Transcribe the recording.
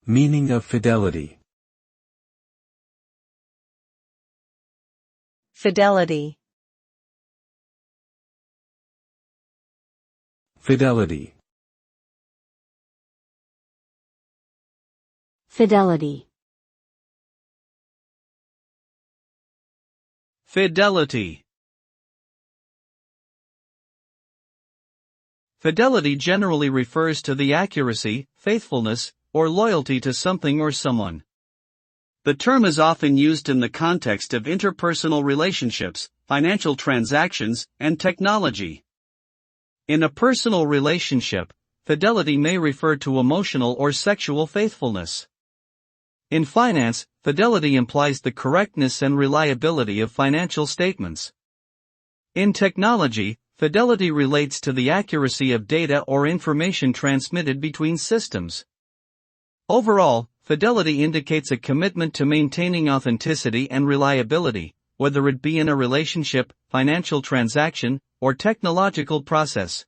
Meaning of fidelity. Fidelity. Fidelity. Fidelity. Fidelity. Fidelity generally refers to the accuracy, faithfulness, or loyalty to something or someone. The term is often used in the context of interpersonal relationships, financial transactions, and technology. In a personal relationship, fidelity may refer to emotional or sexual faithfulness. In finance, fidelity implies the correctness and reliability of financial statements. In technology, fidelity relates to the accuracy of data or information transmitted between systems. Overall, fidelity indicates a commitment to maintaining authenticity and reliability, whether it be in a relationship, financial transaction, or technological process.